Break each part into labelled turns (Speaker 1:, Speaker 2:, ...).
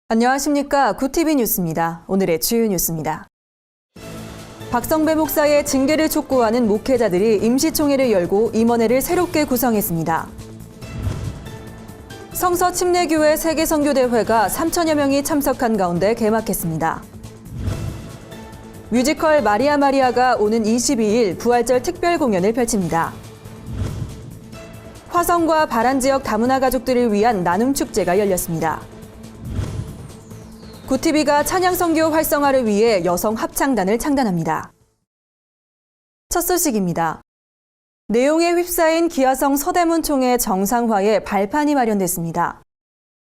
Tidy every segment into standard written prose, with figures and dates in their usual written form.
Speaker 1: 안녕하십니까. 구티비 뉴스입니다. 오늘의 주요 뉴스입니다. 박성배 목사의 징계를 촉구하는 목회자들이 임시총회를 열고 임원회를 새롭게 구성했습니다. 성서침례교회 세계선교대회가 3천여 명이 참석한 가운데 개막했습니다. 뮤지컬 마리아 마리아가 오는 22일 부활절 특별 공연을 펼칩니다. 화성과 바란 지역 다문화 가족들을 위한 나눔 축제가 열렸습니다. 구티비가 찬양선교 활성화를 위해 여성 합창단을 창단합니다. 첫 소식입니다. 내용에 휩싸인 기아성 서대문 총회 정상화에 발판이 마련됐습니다.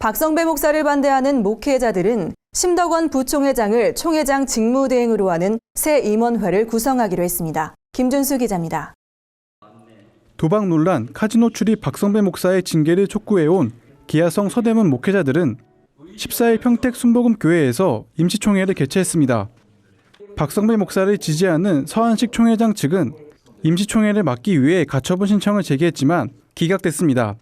Speaker 1: 박성배 목사를 반대하는 목회자들은 심덕원 부총회장을 총회장 직무대행으로 하는 새 임원회를 구성하기로 했습니다. 김준수 기자입니다.
Speaker 2: 도박 논란, 카지노 출입 박성배 목사의 징계를 촉구해온 기아성 서대문 목회자들은 14일 평택 순복음교회에서 임시총회를 개최했습니다. 박성배 목사를 지지하는 서한식 총회장 측은 임시총회를 막기 위해 가처분 신청을 제기했지만 기각됐습니다.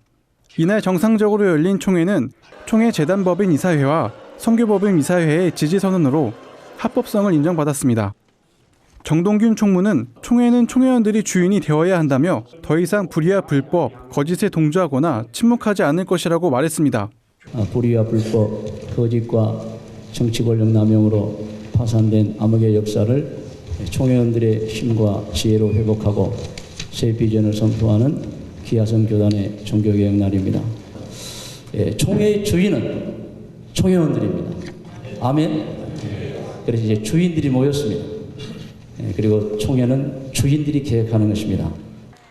Speaker 2: 이날 정상적으로 열린 총회는 총회재단법인 이사회와 선교법인 이사회의 지지선언으로 합법성을 인정받았습니다. 정동균 총무는 총회는 총회원들이 주인이 되어야 한다며 더 이상 불의와 불법, 거짓에 동조하거나 침묵하지 않을 것이라고 말했습니다.
Speaker 3: 불의와 불법, 거짓과 정치 권력 남용으로 파산된 암흑의 역사를 총회원들의 힘과 지혜로 회복하고 새 비전을 선포하는 기아성 교단의 종교개혁 날입니다. 총회의 주인은 총회원들입니다. 아멘. 그래서 이제 주인들이 모였습니다. 그리고 총회는 주인들이 계획하는 것입니다.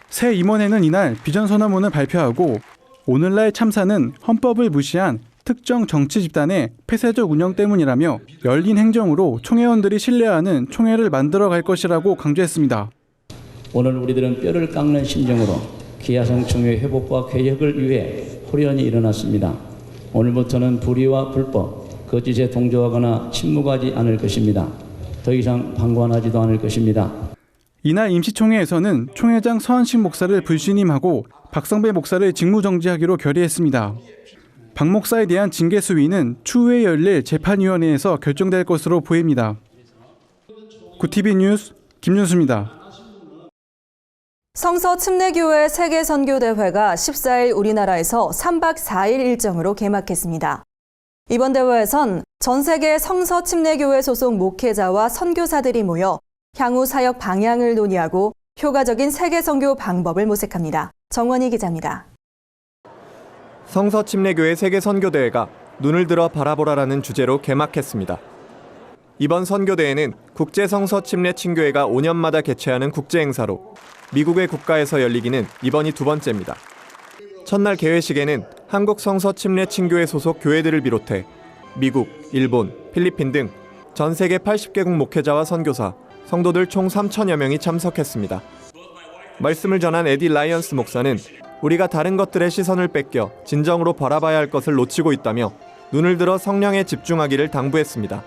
Speaker 2: 새 임원회는 이날 비전 선언문을 발표하고 오늘날 참사는 헌법을 무시한 특정 정치 집단의 폐쇄적 운영 때문이라며 열린 행정으로 총회원들이 신뢰하는 총회를 만들어갈 것이라고 강조했습니다.
Speaker 3: 오늘 우리들은 뼈를 깎는 심정으로 기아성 총회 회복과 개혁을 위해 호련히 일어났습니다. 오늘부터는 불의와 불법, 거짓에 동조하거나 침묵하지 않을 것입니다. 더 이상 방관하지도 않을 것입니다.
Speaker 2: 이날 임시총회에서는 총회장 서한식 목사를 불신임하고 박성배 목사를 직무정지하기로 결의했습니다. 박 목사에 대한 징계 수위는 추후에 열릴 재판위원회에서 결정될 것으로 보입니다. 구티비 뉴스 김준수입니다.
Speaker 1: 성서침례교회 세계선교대회가 14일 우리나라에서 3박 4일 일정으로 개막했습니다. 이번 대회에선 전 세계 성서침례교회 소속 목회자와 선교사들이 모여 향후 사역 방향을 논의하고 효과적인 세계선교 방법을 모색합니다. 정원희 기자입니다.
Speaker 4: 성서침례교회 세계선교대회가 눈을 들어 바라보라라는 주제로 개막했습니다. 이번 선교대회는 국제성서침례친교회가 5년마다 개최하는 국제행사로 미국의 국가에서 열리기는 이번이 두 번째입니다. 첫날 개회식에는 한국성서침례친교회 소속 교회들을 비롯해 미국, 일본, 필리핀 등 전 세계 80개국 목회자와 선교사, 성도들 총 3천여 명이 참석했습니다. 말씀을 전한 에디 라이언스 목사는 우리가 다른 것들의 시선을 뺏겨 진정으로 바라봐야 할 것을 놓치고 있다며 눈을 들어 성령에 집중하기를 당부했습니다.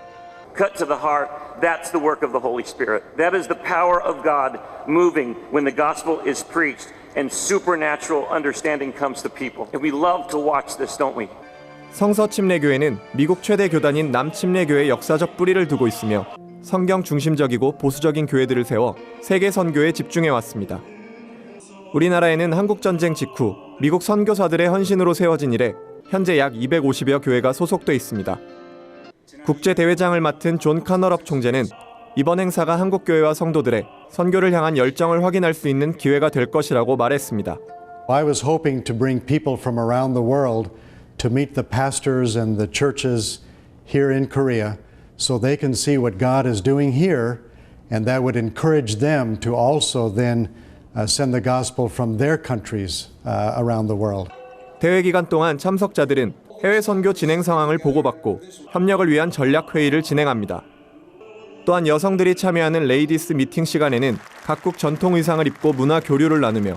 Speaker 5: Cut to the heart, that's the work of the Holy Spirit. That is the power of God moving when the gospel is preached and supernatural understanding comes to people. And we love to watch this, don't we? 성서침례교회는 미국 최대 교단인 남침례교회의 역사적 뿌리를 두고 있으며 성경 중심적이고 보수적인 교회들을 세워 세계 선교에 집중해 왔습니다. 우리나라에는 한국전쟁 직후 미국 선교사들의 헌신으로 세워진 이래 현재 약 250여 교회가 소속돼 있습니다. 국제대회장을 맡은 존 카너럽 총재는 이번 행사가 한국교회와 성도들의 선교를 향한 열정을 확인할 수 있는 기회가 될 것이라고 말했습니다.
Speaker 6: I was hoping to bring people from around the world to meet the pastors and the churches here in Korea so they can see what God is doing here and that would encourage them to also then send the gospel from their countries around the world.
Speaker 4: 대회 기간 동안 참석자들은 해외 선교 진행 상황을 보고받고 협력을 위한 전략 회의를 진행합니다. 또한 여성들이 참여하는 레이디스 미팅 시간에는 각국 전통 의상을 입고 문화 교류를 나누며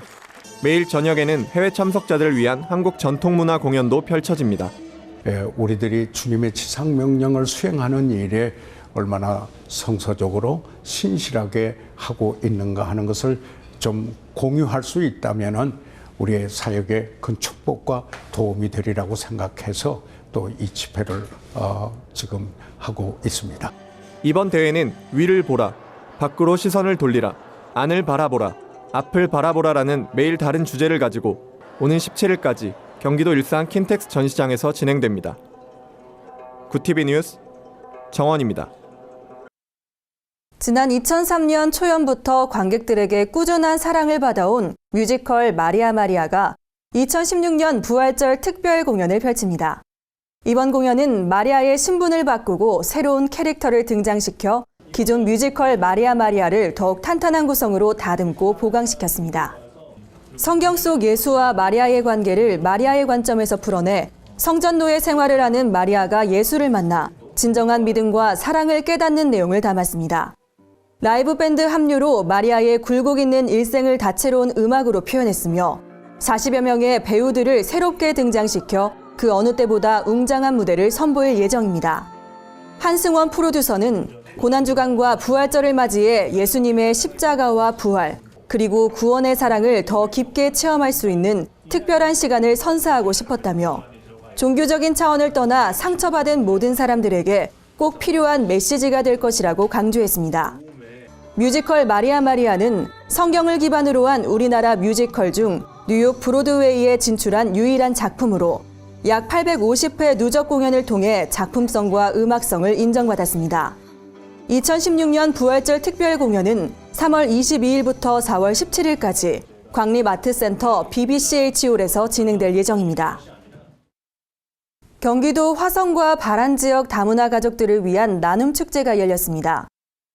Speaker 4: 매일 저녁에는 해외 참석자들을 위한 한국 전통 문화 공연도 펼쳐집니다.
Speaker 7: 우리들이 주님의 지상 명령을 수행하는 일에 얼마나 성서적으로 신실하게 하고 있는가 하는 것을 좀 공유할 수 있다면은 우리의 사역에 큰 축복과 도움이 되리라고 생각해서 또 이 집회를 지금 하고 있습니다.
Speaker 4: 이번 대회는 위를 보라, 밖으로 시선을 돌리라, 안을 바라보라, 앞을 바라보라라는 매일 다른 주제를 가지고 오는 17일까지 경기도 일산 킨텍스 전시장에서 진행됩니다. 구TV 뉴스 정원입니다.
Speaker 1: 지난 2003년 초연부터 관객들에게 꾸준한 사랑을 받아온 뮤지컬 마리아 마리아가 2016년 부활절 특별 공연을 펼칩니다. 이번 공연은 마리아의 신분을 바꾸고 새로운 캐릭터를 등장시켜 기존 뮤지컬 마리아 마리아를 더욱 탄탄한 구성으로 다듬고 보강시켰습니다. 성경 속 예수와 마리아의 관계를 마리아의 관점에서 풀어내 성전노예 생활을 하는 마리아가 예수를 만나 진정한 믿음과 사랑을 깨닫는 내용을 담았습니다. 라이브 밴드 합류로 마리아의 굴곡 있는 일생을 다채로운 음악으로 표현했으며 40여 명의 배우들을 새롭게 등장시켜 그 어느 때보다 웅장한 무대를 선보일 예정입니다. 한승원 프로듀서는 고난주간과 부활절을 맞이해 예수님의 십자가와 부활, 그리고 구원의 사랑을 더 깊게 체험할 수 있는 특별한 시간을 선사하고 싶었다며 종교적인 차원을 떠나 상처받은 모든 사람들에게 꼭 필요한 메시지가 될 것이라고 강조했습니다. 뮤지컬 마리아 마리아는 성경을 기반으로 한 우리나라 뮤지컬 중 뉴욕 브로드웨이에 진출한 유일한 작품으로 약 850회 누적 공연을 통해 작품성과 음악성을 인정받았습니다. 2016년 부활절 특별 공연은 3월 22일부터 4월 17일까지 광립아트센터 BBCH홀에서 진행될 예정입니다. 경기도 화성과 바란 지역 다문화 가족들을 위한 나눔 축제가 열렸습니다.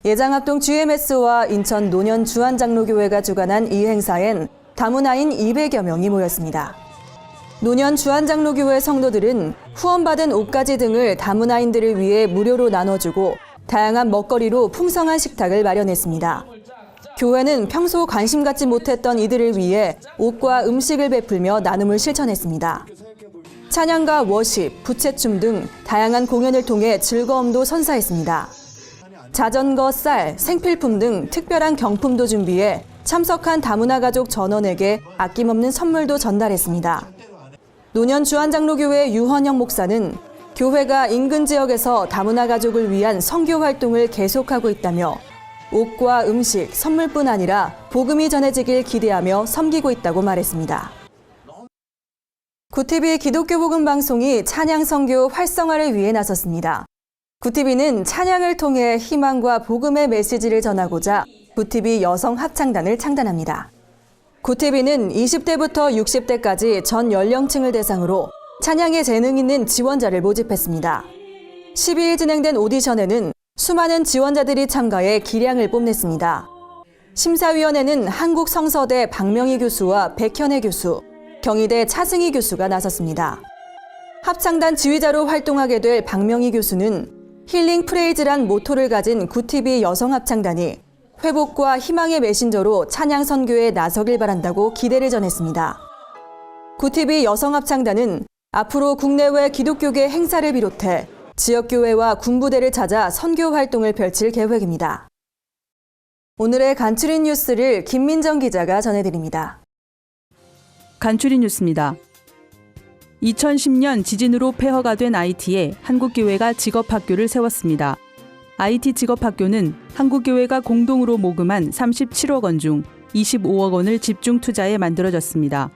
Speaker 1: 예장합동 GMS와 인천 노년 주한장로교회가 주관한 이 행사엔 다문화인 200여 명이 모였습니다. 노년 주한장로교회 성도들은 후원받은 옷가지 등을 다문화인들을 위해 무료로 나눠주고 다양한 먹거리로 풍성한 식탁을 마련했습니다. 교회는 평소 관심 갖지 못했던 이들을 위해 옷과 음식을 베풀며 나눔을 실천했습니다. 찬양과 워십, 부채춤 등 다양한 공연을 통해 즐거움도 선사했습니다. 자전거, 쌀, 생필품 등 특별한 경품도 준비해 참석한 다문화 가족 전원에게 아낌없는 선물도 전달했습니다. 노년 주한장로교회 유헌영 목사는 교회가 인근 지역에서 다문화 가족을 위한 선교 활동을 계속하고 있다며 옷과 음식, 선물뿐 아니라 복음이 전해지길 기대하며 섬기고 있다고 말했습니다. 구TV 기독교 복음 방송이 찬양 선교 활성화를 위해 나섰습니다. 구TV는 찬양을 통해 희망과 복음의 메시지를 전하고자 구TV 여성 합창단을 창단합니다. 구TV는 20대부터 60대까지 전 연령층을 대상으로 찬양에 재능 있는 지원자를 모집했습니다. 12일 진행된 오디션에는 수많은 지원자들이 참가해 기량을 뽐냈습니다. 심사위원회는 한국성서대 박명희 교수와 백현애 교수, 경희대 차승희 교수가 나섰습니다. 합창단 지휘자로 활동하게 될 박명희 교수는 힐링 프레이즈란 모토를 가진 구TV 여성 합창단이 회복과 희망의 메신저로 찬양 선교에 나서길 바란다고 기대를 전했습니다. 구TV 여성 합창단은 앞으로 국내외 기독교계 행사를 비롯해 지역교회와 군부대를 찾아 선교 활동을 펼칠 계획입니다. 오늘의 간추린 뉴스를 김민정 기자가 전해드립니다.
Speaker 8: 간추린 뉴스입니다. 2010년 지진으로 폐허가 된 IT에 한국교회가 직업학교를 세웠습니다. IT 직업학교는 한국교회가 공동으로 모금한 37억 원 중 25억 원을 집중 투자해 만들어졌습니다.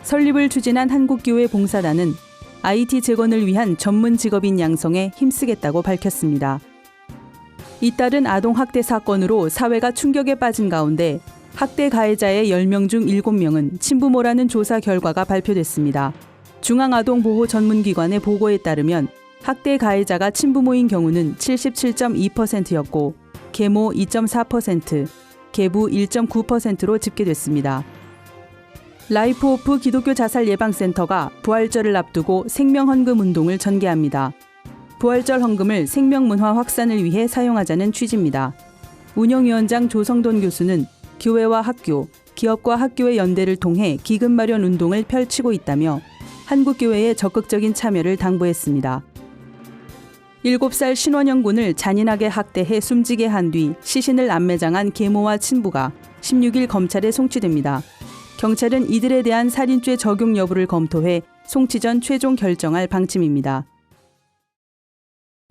Speaker 8: 설립을 추진한 한국교회 봉사단은 IT 재건을 위한 전문 직업인 양성에 힘쓰겠다고 밝혔습니다. 잇따른 아동학대 사건으로 사회가 충격에 빠진 가운데 학대 가해자의 10명 중 7명은 친부모라는 조사 결과가 발표됐습니다. 중앙아동보호전문기관의 보고에 따르면 학대 가해자가 친부모인 경우는 77.2%였고 계모 2.4%, 계부 1.9%로 집계됐습니다. 라이프 오프 기독교 자살 예방센터가 부활절을 앞두고 생명헌금 운동을 전개합니다. 부활절 헌금을 생명문화 확산을 위해 사용하자는 취지입니다. 운영위원장 조성돈 교수는 교회와 학교, 기업과 학교의 연대를 통해 기금 마련 운동을 펼치고 있다며 한국교회의 적극적인 참여를 당부했습니다. 7살 신원영 군을 잔인하게 학대해 숨지게 한 뒤 시신을 안매장한 계모와 친부가 16일 검찰에 송치됩니다. 경찰은 이들에 대한 살인죄 적용 여부를 검토해 송치 전 최종 결정할 방침입니다.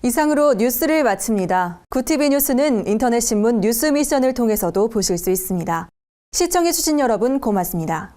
Speaker 1: 이상으로 뉴스를 마칩니다. 구TV 뉴스는 인터넷 신문 뉴스 미션을 통해서도 보실 수 있습니다. 시청해주신 여러분 고맙습니다.